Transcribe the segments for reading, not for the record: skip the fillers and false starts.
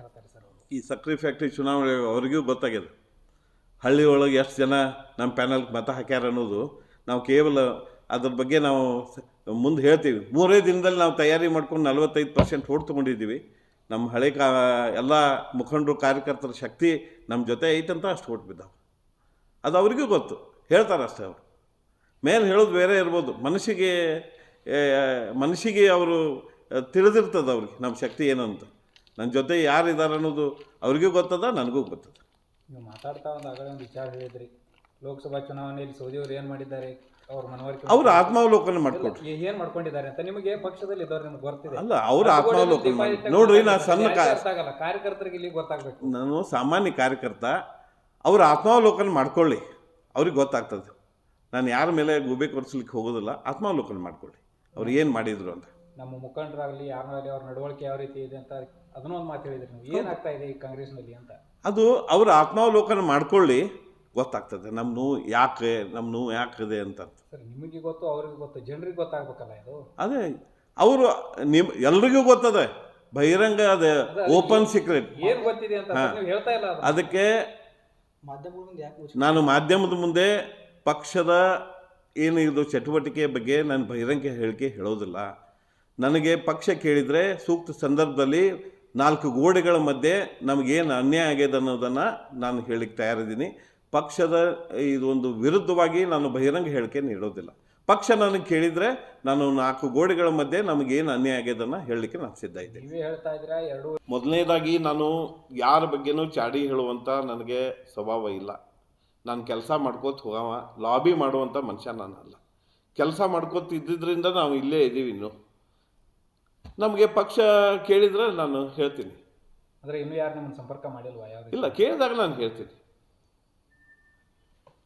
ಹೇಳ್ತಾರೆ ಸರ್ ಅವರು. ಈ ಸಕ್ರೆ ಫ್ಯಾಕ್ಟ್ರಿ ಚುನಾವಣೆ ಅವ್ರಿಗೂ ಗೊತ್ತಾಗಿದೆ. ಹಳ್ಳಿ ಒಳಗೆ ಎಷ್ಟು ಜನ ನಮ್ಮ ಪ್ಯಾನಲ್ಗೆ ಮತ ಹಾಕ್ಯಾರ ಅನ್ನೋದು ನಾವು ಕೇವಲ ಅದ್ರ ಬಗ್ಗೆ ನಾವು ಮುಂದೆ ಹೇಳ್ತೀವಿ. 3 ದಿನದಲ್ಲಿ ನಾವು ತಯಾರಿ ಮಾಡ್ಕೊಂಡು 45% ಓಟ್ ತೊಗೊಂಡಿದ್ದೀವಿ. ನಮ್ಮ ಹಳೆ ಎಲ್ಲ ಮುಖಂಡರು ಕಾರ್ಯಕರ್ತರ ಶಕ್ತಿ ನಮ್ಮ ಜೊತೆ ಐತಂತ ಅಷ್ಟು ಓಟ್ ಬಿದ್ದಾವೆ. ಅದು ಅವ್ರಿಗೂ ಗೊತ್ತು, ಹೇಳ್ತಾರೆ ಅಷ್ಟೇ. ಅವರು ಮೇಲೆ ಹೇಳೋದು ಬೇರೆ ಇರ್ಬೋದು, ಮನಸ್ಸಿಗೆ ಅವರು ತಿಳಿದಿರ್ತದೆ ಅವ್ರಿಗೆ ನಮ್ಮ ಶಕ್ತಿ ಏನು ಅಂತ. ನನ್ನ ಜೊತೆ ಯಾರಿದ್ದಾರೆ ಅನ್ನೋದು ಅವ್ರಿಗೂ ಗೊತ್ತದ, ನನಗೂ ಗೊತ್ತದ. ನೀವು ಮಾತಾಡ್ತಾ ಆಗಲೇ ಒಂದು ವಿಚಾರ ಹೇಳಿದ್ರಿ, ಲೋಕಸಭಾ ಚುನಾವಣೆಯಲ್ಲಿ ಸೌದಿಯವರು ಏನು ಮಾಡಿದ್ದಾರೆ, ಅವ್ರ ಮನವರಿಕೆ ಅವ್ರು ಆತ್ಮಾವಲೋಕನ ಮಾಡ್ಕೊಡ್ರಿ, ಏನು ಮಾಡ್ಕೊಂಡಿದ್ದಾರೆ ಅಂತ. ನಿಮಗೆ ಪಕ್ಷದಲ್ಲಿ ಇದ್ದವ್ರು ನಿಮ್ಗೆ ಗೊತ್ತಿದೆ ಅಲ್ಲ, ಅವ್ರ ಆತ್ಮಾವಲೋಕನ ನೋಡ್ರಿ. ನಾನು ಸಣ್ಣ ಕಾರ್ಯಕರ್ತರಿಗೆ ಇಲ್ಲಿ ಗೊತ್ತಾಗಬೇಕು. ನಾನು ಸಾಮಾನ್ಯ ಕಾರ್ಯಕರ್ತ, ಅವ್ರ ಆತ್ಮಾವಲೋಕನ ಮಾಡ್ಕೊಳ್ಳಿ, ಅವ್ರಿಗೆ ಗೊತ್ತಾಗ್ತದೆ. ನಾನು ಯಾರ ಮೇಲೆ ಗೂಬೆ ಕೊರಿಸ್ಲಿಕ್ಕೆ ಹೋಗೋದಿಲ್ಲ, ಆತ್ಮಾವಲೋಕನ ಮಾಡ್ಕೊಳ್ಳಿ ಅವ್ರು ಏನು ಮಾಡಿದ್ರು ಅಂತ. ನಮ್ಮ ಮುಖಂಡರಾಗಲಿ ಯಾರನ್ನಾಗಲಿ ಅವ್ರ ನಡವಳಿಕೆ ಯಾವ ರೀತಿ ಇದೆ ಅಂತ ಅದನ್ನೂ ಒಂದು ಮಾತು ಹೇಳಿದ್ರಿ ನೀವು, ಏನಾಗ್ತಾ ಇದೆ ಈ ಕಾಂಗ್ರೆಸ್ನಲ್ಲಿ ಅಂತ. ಅದು ಅವ್ರ ಆತ್ಮಾವಲೋಕನ ಮಾಡ್ಕೊಳ್ಳಿ, ಗೊತ್ತಾಗ್ತದೆ ನಮ್ಮ ನೋವು ಯಾಕಿದೆ ಅಂತ. ಸರ್ ನಿಮಗೆ ಗೊತ್ತು, ಅವ್ರಿಗೆ ಗೊತ್ತು, ಜನರಿಗೆ ಗೊತ್ತಾಗ್ಬೇಕಲ್ಲ ಇದು. ಅದೇ ಅವರು ಎಲ್ರಿಗೂ ಗೊತ್ತದೆ, ಬಹಿರಂಗ ಅದೇ ಓಪನ್ ಸೀಕ್ರೆಟ್. ಏನು ಗೊತ್ತಿದೆ ಅಂತ ನೀವು ಹೇಳ್ತಾ ಇಲ್ಲ. ಅದಕ್ಕೆ ನಾನು ಮಾಧ್ಯಮದ ಮುಂದೆ ಪಕ್ಷದ ಏನು ಇದು ಚಟುವಟಿಕೆ ಬಗ್ಗೆ ನಾನು ಬಹಿರಂಗ ಹೇಳಿಕೆ ಹೇಳೋದಿಲ್ಲ. ನನಗೆ ಪಕ್ಷ ಕೇಳಿದರೆ ಸೂಕ್ತ ಸಂದರ್ಭದಲ್ಲಿ 4 ಗೋಡೆಗಳ ಮಧ್ಯೆ ನಮಗೇನು ಅನ್ಯಾಯ ಆಗಿದೆ ಅನ್ನೋದನ್ನು ನಾನು ಹೇಳಿಕ್ಕೆ ತಯಾರಿದ್ದೀನಿ. ಪಕ್ಷದ ಇದೊಂದು ವಿರುದ್ಧವಾಗಿ ನಾನು ಬಹಿರಂಗ ಹೇಳಿಕೆ ನೀಡೋದಿಲ್ಲ. ಪಕ್ಷ ನನಗೆ ಕೇಳಿದರೆ ನಾನು 4 ಗೋಡೆಗಳ ಮಧ್ಯೆ ನಮಗೇನು ಅನ್ಯಾಯ ಆಗ್ಯದನ್ನು ಹೇಳಲಿಕ್ಕೆ ನಾನು ಸಿದ್ಧ ಇದ್ದೇನೆ. ಮೊದಲನೇದಾಗಿ ನಾನು ಯಾರ ಬಗ್ಗೆನೂ ಚಾಡಿ ಹೇಳುವಂಥ ನನಗೆ ಸ್ವಭಾವ ಇಲ್ಲ. ನಾನು ಕೆಲಸ ಮಾಡ್ಕೋತ ಹೋಗವ, ಲಾಬಿ ಮಾಡುವಂಥ ಮನುಷ್ಯ ನಾನಲ್ಲ. ಕೆಲಸ ಮಾಡ್ಕೋತ ಇದ್ದಿದ್ದರಿಂದ ನಾವು ಇಲ್ಲೇ ಇದ್ದೀವಿ. ಇನ್ನು ನಮಗೆ ಪಕ್ಷ ಕೇಳಿದರೆ ನಾನು ಹೇಳ್ತೀನಿ. ಅಂದರೆ ಇನ್ನೂ ಯಾರು ನಿಮ್ಮನ್ನು ಸಂಪರ್ಕ ಮಾಡಿಲ್ವಾ? ಇಲ್ಲ, ಕೇಳಿದಾಗ ನಾನು ಹೇಳ್ತೀನಿ.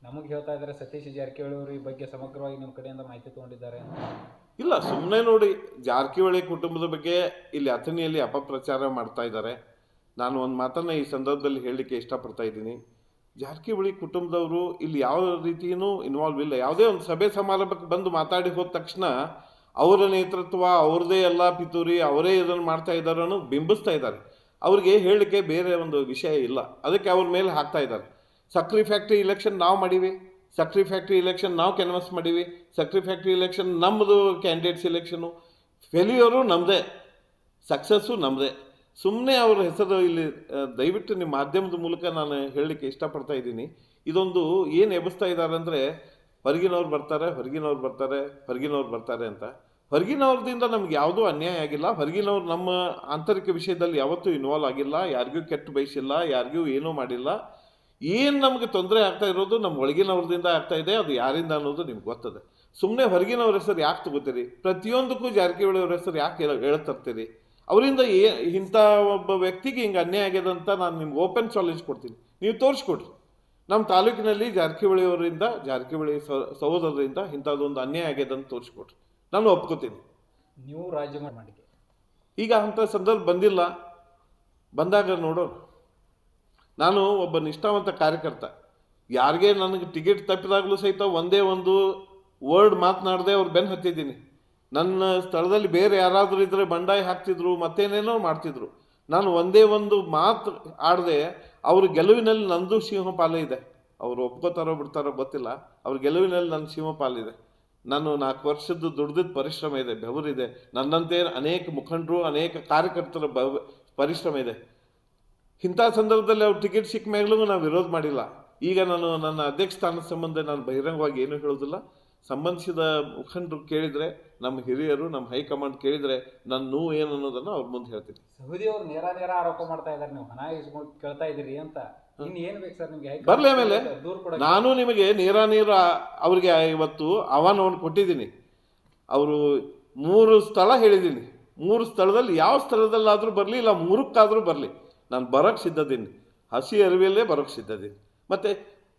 ನಮಗೆ ಹೇಳ್ತಾ ಇದ್ದಾರೆ ಸತೀಶ್ ಜಾರಕಿಹೊಳಿ ಅವರು ಈ ಬಗ್ಗೆ ಸಮಗ್ರವಾಗಿ ನಿಮ್ಮ ಕಡೆಯಿಂದ ಮಾಹಿತಿ ತೊಗೊಂಡಿದ್ದಾರೆ. ಇಲ್ಲ, ಸುಮ್ಮನೆ ನೋಡಿ, ಜಾರಕಿಹೊಳಿ ಕುಟುಂಬದ ಬಗ್ಗೆ ಇಲ್ಲಿ ಅಥಣಿಯಲ್ಲಿ ಅಪಪ್ರಚಾರ ಮಾಡ್ತಾ ಇದ್ದಾರೆ. ನಾನು ಒಂದು ಮಾತನ್ನು ಈ ಸಂದರ್ಭದಲ್ಲಿ ಹೇಳಲಿಕ್ಕೆ ಇಷ್ಟಪಡ್ತಾ ಇದ್ದೀನಿ. ಜಾರಕಿಹೊಳಿ ಕುಟುಂಬದವರು ಇಲ್ಲಿ ಯಾವ ರೀತಿಯೂ ಇನ್ವಾಲ್ವ್ ಇಲ್ಲ. ಯಾವುದೇ ಒಂದು ಸಭೆ ಸಮಾರಂಭಕ್ಕೆ ಬಂದು ಮಾತಾಡಿ ಹೋದ ತಕ್ಷಣ ಅವರ ನೇತೃತ್ವ, ಅವ್ರದ್ದೇ ಎಲ್ಲ ಪಿತೂರಿ, ಅವರೇ ಇದನ್ನು ಮಾಡ್ತಾ ಇದ್ದಾರೆ ಅನ್ನೋದು ಬಿಂಬಿಸ್ತಾ ಇದ್ದಾರೆ. ಅವ್ರಿಗೆ ಹೇಳಲಿಕ್ಕೆ ಬೇರೆ ಒಂದು ವಿಷಯ ಇಲ್ಲ, ಅದಕ್ಕೆ ಅವ್ರ ಮೇಲೆ ಹಾಕ್ತಾ ಇದ್ದಾರೆ. ಸಕ್ರೆ ಫ್ಯಾಕ್ಟ್ರಿ ಇಲೆಕ್ಷನ್ ನಾವು ಮಾಡೀವಿ, ಸಕ್ರೆ ಫ್ಯಾಕ್ಟ್ರಿ ಇಲೆಕ್ಷನ್ ನಾವು ಕ್ಯಾನ್ವಸ್ ಮಾಡೀವಿ, ಸಕ್ರೆ ಫ್ಯಾಕ್ಟ್ರಿ ಇಲೆಕ್ಷನ್ ನಮ್ಮದು ಕ್ಯಾಂಡಿಡೇಟ್ಸ್ ಇಲೆಕ್ಷನು, ಫೇಲ್ಯೂರು ನಮ್ಮದೇ, ಸಕ್ಸಸ್ಸು ನಮ್ಮದೇ. ಸುಮ್ಮನೆ ಅವ್ರ ಹೆಸರು ಇಲ್ಲಿ ದಯವಿಟ್ಟು ನಿಮ್ಮ ಮಾಧ್ಯಮದ ಮೂಲಕ ನಾನು ಹೇಳಲಿಕ್ಕೆ ಇಷ್ಟಪಡ್ತಾ ಇದ್ದೀನಿ. ಇದೊಂದು ಏನು ಎಬ್ಬಿಸ್ತಾ ಇದ್ದಾರೆ ಅಂದರೆ, ಹೊರಗಿನವ್ರು ಬರ್ತಾರೆ ಅಂತ. ಹೊರಗಿನವ್ರದಿಂದ ನಮ್ಗೆ ಯಾವುದೂ ಅನ್ಯಾಯ ಆಗಿಲ್ಲ. ಹೊರಗಿನವ್ರು ನಮ್ಮ ಆಂತರಿಕ ವಿಷಯದಲ್ಲಿ ಯಾವತ್ತೂ ಇನ್ವಾಲ್ವ್ ಆಗಿಲ್ಲ, ಯಾರಿಗೂ ಕೆಟ್ಟ ಬಯಸಿಲ್ಲ, ಯಾರಿಗೂ ಏನೂ ಮಾಡಿಲ್ಲ. ಏನು ನಮಗೆ ತೊಂದರೆ ಆಗ್ತಾ ಇರೋದು ನಮ್ಮ ಒಳಗಿನವ್ರದಿಂದ ಆಗ್ತಾ ಇದೆ. ಅದು ಯಾರಿಂದ ಅನ್ನೋದು ನಿಮ್ಗೆ ಗೊತ್ತದೆ. ಸುಮ್ಮನೆ ಹೊರಗಿನವ್ರ ಹೆಸರು ಯಾಕೆ ತಗೋತೀರಿ? ಪ್ರತಿಯೊಂದಕ್ಕೂ ಜಾರಕಿಹೊಳಿ ಅವ್ರ ಹೆಸರು ಯಾಕೆ ಹೇಳ್ತರ್ತೀರಿ? ಅವರಿಂದ ಇಂಥ ಒಬ್ಬ ವ್ಯಕ್ತಿಗೆ ಹಿಂಗೆ ಅನ್ಯಾಯ ಆಗ್ಯದಂತ ನಾನು ನಿಮ್ಗೆ ಓಪನ್ ಚಾಲೆಂಜ್ ಕೊಡ್ತೀನಿ, ನೀವು ತೋರಿಸ್ಕೊಡ್ರಿ. ನಮ್ಮ ತಾಲೂಕಿನಲ್ಲಿ ಜಾರಕಿಹೊಳಿ ಸಹೋದರರಿಂದ ಇಂಥದ್ದೊಂದು ಅನ್ಯಾಯ ಆಗ್ಯದಂತ ತೋರಿಸ್ಕೊಡ್ರಿ, ನಾನು ಒಪ್ಕೋತೀನಿ. ನೀವು ರಾಜ್ಯ ಮಾಡಿ ಈಗ ಅಂಥ ಸಂದರ್ಭ ಬಂದಿಲ್ಲ, ಬಂದಾಗ ನೋಡೋಣ. ನಾನು ಒಬ್ಬ ನಿಷ್ಠಾವಂತ ಕಾರ್ಯಕರ್ತ. ಯಾರಿಗೆ ನನಗೆ ಟಿಕೆಟ್ ತಪ್ಪಿದಾಗಲೂ ಸಹಿತ ಒಂದೇ ಒಂದು ವರ್ಡ್ ಮಾತನಾಡದೆ ಅವ್ರು ಬೆನ್ನು ಹತ್ತಿದ್ದೀನಿ. ನನ್ನ ಸ್ಥಳದಲ್ಲಿ ಬೇರೆ ಯಾರಾದರೂ ಇದ್ದರೆ ಬಂಡಾಯ ಹಾಕ್ತಿದ್ರು, ಮತ್ತೇನೇನೋ ಮಾಡ್ತಿದ್ರು. ನಾನು ಒಂದೇ ಒಂದು ಮಾತು ಆಡದೆ ಅವ್ರ ಗೆಲುವಿನಲ್ಲಿ ನಂದು ಸಿಂಹಪಾಲು ಇದೆ. ಅವರು ಒಪ್ಕೋತಾರೋ ಬಿಡ್ತಾರೋ ಗೊತ್ತಿಲ್ಲ, ಅವ್ರ ಗೆಲುವಿನಲ್ಲಿ ನನ್ನ ಸಿಂಹಪಾಲಿದೆ. ನಾನು 4 ವರ್ಷದ್ದು ದುಡ್ದಿದ್ದ ಪರಿಶ್ರಮ ಇದೆ, ಬೆವರಿದೆ. ನನ್ನಂತೆ ಅನೇಕ ಮುಖಂಡರು, ಅನೇಕ ಕಾರ್ಯಕರ್ತರ ಪರಿಶ್ರಮ ಇದೆ. ಇಂಥ ಸಂದರ್ಭದಲ್ಲಿ ಅವ್ರು ಟಿಕೆಟ್ ಸಿಕ್ಕ ಮೇಲೂ ನಾವು ವಿರೋಧ ಮಾಡಿಲ್ಲ. ಈಗ ನಾನು ನನ್ನ ಅಧ್ಯಕ್ಷ ಸ್ಥಾನದ ಸಂಬಂಧ ನಾನು ಬಹಿರಂಗವಾಗಿ ಏನೂ ಹೇಳೋದಿಲ್ಲ. ಸಂಬಂಧಿಸಿದ ಮುಖಂಡರು ಕೇಳಿದರೆ, ನಮ್ಮ ಹಿರಿಯರು, ನಮ್ಮ ಹೈಕಮಾಂಡ್ ಕೇಳಿದರೆ ನನ್ನ ನೋವು ಏನು ಅನ್ನೋದನ್ನು ಅವ್ರ ಮುಂದೆ ಹೇಳ್ತೀನಿ. ಸೌದಿ ಅವರು ನೇರ ಆರೋಪ ಮಾಡ್ತಾ ಇದ್ದಾರೆ, ನೀವು ಹಣ ಇಸ್ಕೊಂಡು ಕೇಳ್ತಾ ಇದ್ದೀರಿ ಅಂತ. ಇನ್ನು ಏನು ಬೇಕು ಸರ್ ನಿಮಗೆ? ಬರಲಿ, ಆಮೇಲೆ ನಾನು ನಿಮಗೆ ನೇರ ಅವ್ರಿಗೆ ಇವತ್ತು ಆಹ್ವಾನವನ್ನು ಕೊಟ್ಟಿದ್ದೀನಿ. ಅವರು 3 ಸ್ಥಳ ಹೇಳಿದ್ದೀನಿ. 3 ಸ್ಥಳದಲ್ಲಿ ಯಾವ ಸ್ಥಳದಲ್ಲಾದರೂ ಬರಲಿ, ಇಲ್ಲ 3ಕ್ಕಾದರೂ ಬರಲಿ, ನಾನು ಬರೋಕ್ಕೆ ಸಿದ್ಧದ್ದೀನಿ. ಹಸಿ ಅರಿವಿಯಲ್ಲೇ ಬರೋಕ್ಕೆ ಸಿದ್ಧದ್ದೀನಿ. ಮತ್ತು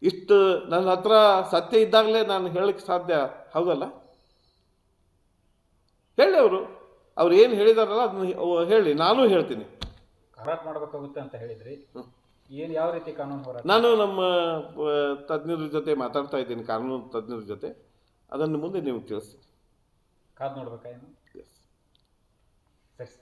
ಇಷ್ಟು ನನ್ನ ಹತ್ರ ಸತ್ಯ ಇದ್ದಾಗಲೇ ನಾನು ಹೇಳಕ್ಕೆ ಸಾಧ್ಯ, ಹೌದಲ್ಲ? ಹೇಳಿ, ಅವ್ರು ಏನು ಹೇಳಿದಾರಲ್ಲ ಅದನ್ನ ಹೇಳಿ, ನಾನು ಹೇಳ್ತೀನಿ. ಹೋರಾಟ ಮಾಡಬೇಕಾಗುತ್ತೆ ಅಂತ ಹೇಳಿದ್ರಿ, ಏನು ಯಾವ ರೀತಿ ಕಾನೂನು ಹೋರಾಟ? ನಾನು ನಮ್ಮ ತಜ್ಞರ ಜೊತೆ ಮಾತಾಡ್ತಾ ಇದ್ದೀನಿ, ಕಾನೂನು ತಜ್ಞರ ಜೊತೆ. ಅದನ್ನು ಮುಂದೆ ನಿಮಗೆ ತಿಳಿಸ್ತೀನಿ. ಕಾದು ನೋಡ್ಬೇಕಾ ಏನು? ಎಸ್. ಸರಿ.